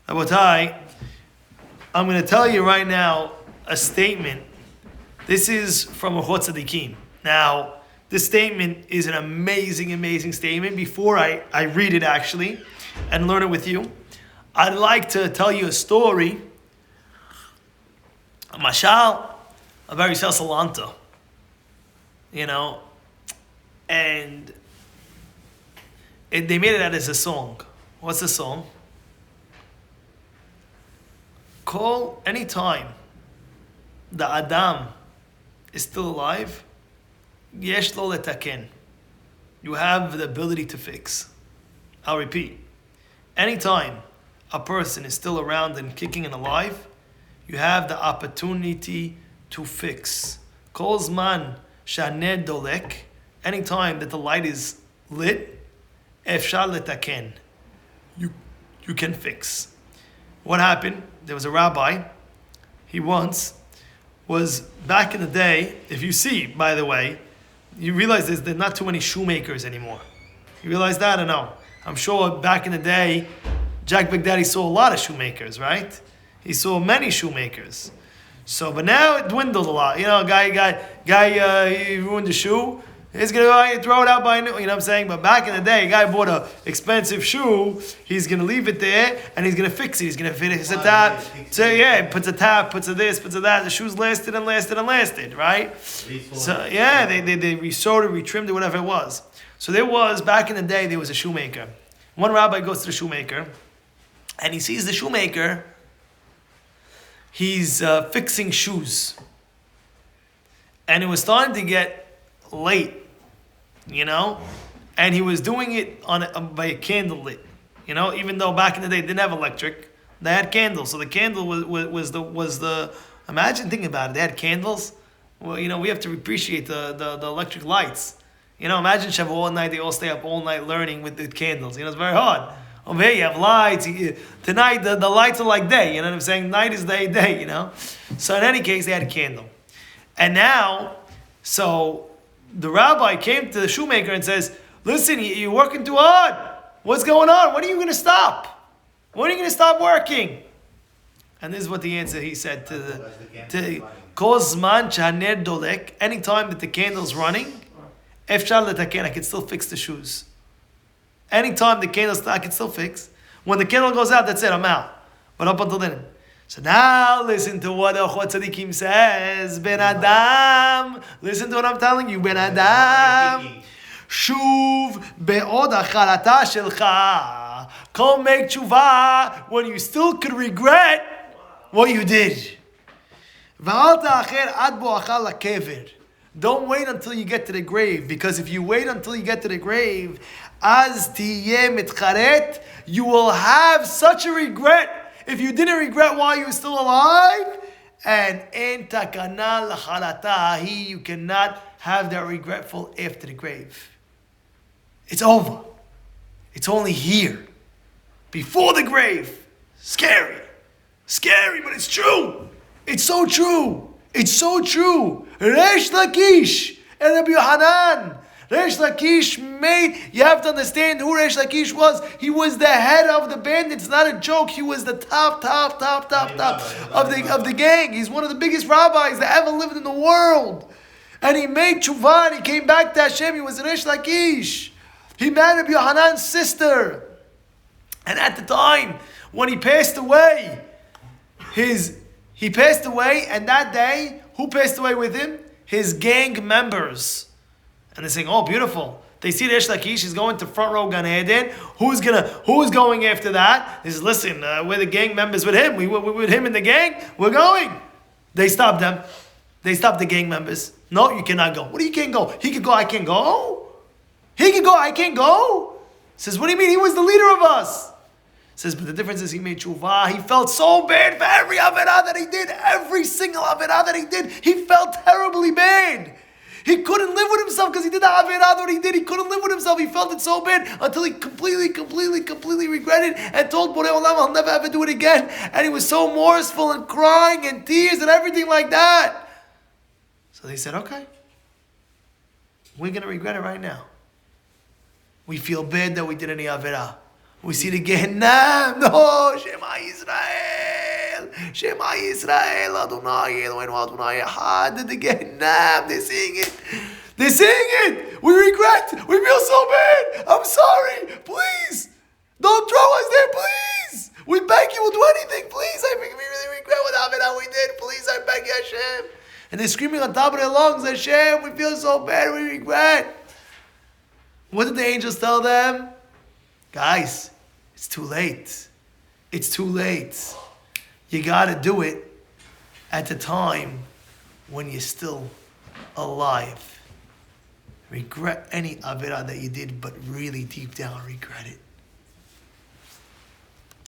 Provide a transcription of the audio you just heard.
Rabotai, I'm going to tell you right now a statement. This is from Ochot Tzadikim. Now, this statement is an amazing, amazing statement. Before I read it actually and learn it with you, I'd like to tell you a story. A mashal, a very salanta, and they made it out as a song. What's the song? Call any time the Adam is still alive, yesh lo letaken. You have the ability to fix. I'll repeat. Anytime a person is still around and kicking and alive, you have the opportunity to fix. Kol zman shaned dolek. Anytime that the light is lit, efshar letaken. You can fix. What happened? There was a rabbi. He once was back in the day. If you see, by the way, you realize there's not too many shoemakers anymore. You realize that or no? I'm sure back in the day, Jack Baghdadi saw a lot of shoemakers, right? He saw many shoemakers. So, but now it dwindled a lot. Guy, he ruined the shoe. He's going to throw it out by new, you know what I'm saying? But back in the day, a guy bought an expensive shoe, he's going to leave it there, and he's going to fix it. He's going to fit it, a tap. So yeah, puts a tap, puts a this, puts a that. The shoes lasted and lasted and lasted, right? So yeah, they resewed it, retrimmed it, whatever it was. So back in the day, there was a shoemaker. One rabbi goes to the shoemaker, and he sees the shoemaker, he's fixing shoes. And it was starting to get late. And he was doing it by a candle lit, even though back in the day they didn't have electric, they had candles. So the candle was the imagine thinking about it. They had candles. Well, we have to appreciate the electric lights. Imagine Shavuot all night. They all stay up all night learning with the candles. It's very hard. Over here you have lights. Tonight the lights are like day. You know what I'm saying? Night is day. So in any case, they had a candle, and now the rabbi came to the shoemaker and says, listen, you're working too hard. What's going on? When are you going to stop? When are you going to stop working? And this is what the answer he said to Kol zman shaner dolek. Anytime that the candle's running, efshar letaken, I can still fix the shoes. Anytime the candle's, I can still fix. When the candle goes out, that's it, I'm out. But up until then. So now listen to what Ochot Tzadikim says. Ben Adam. Listen to what I'm telling you. Ben Adam. Shuv be'od acharata shelcha. Come make tshuva when you still could regret what you did. V'al ta'acher ad bo'acha lakever. Don't wait until you get to the grave, because if you wait until you get to the grave, az tiyeh mitcharet, you will have such a regret. If you didn't regret while you were still alive, and en takana l'chalatahi, you cannot have that regretful after the grave. It's over. It's only here. Before the grave. Scary. Scary, but it's true. It's so true. It's so true. Resh Lakish and Rabbi Yohanan. Resh Lakish you have to understand who Resh Lakish was. He was the head of the band. It's not a joke. He was the top of the gang. He's one of the biggest rabbis that ever lived in the world. And he made tshuva and he came back to Hashem. He was Resh Lakish. He married Rabbi Yohanan's sister. And at the time, when he passed away, and that day, who passed away with him? His gang members. And they're saying, oh, beautiful. They see Resh Lakish, he's going to front row Gan Eden. Who's going after that? He says, listen, we're the gang members with him. We're with him in the gang. We're going. They stopped them. They stopped the gang members. No, you cannot go. What do you can't go? He could go, I can't go. He could go, I can't go. Says, what do you mean? He was the leader of us. Says, but the difference is he made tshuva. He felt so bad for every avirah that he did. Every single avirah that he did, he felt terribly bad. He couldn't live with himself because he did the avirah that he did. He couldn't live with himself. He felt it so bad until he completely regretted and told Borei Olam, I'll never ever do it again. And he was so mournful and crying and tears and everything like that. So they said, okay, we're going to regret it right now. We feel bad that we did any avirah. We see the Gehenna. No, Shema Yisrael. Shema Yisrael. Adonai Eloheinu Adonai Echad. The Gehenna. They're seeing it. They're saying it. We regret. We feel so bad. I'm sorry. Please. Don't throw us there, please. We beg you. We'll do anything. Please. I think we really regret what happened, how we did. Please, I beg you, Hashem. And they're screaming on top of their lungs, Hashem, we feel so bad. We regret. What did the angels tell them? Guys, it's too late. It's too late. You got to do it at the time when you're still alive. Regret any Avirah that you did, but really deep down regret it.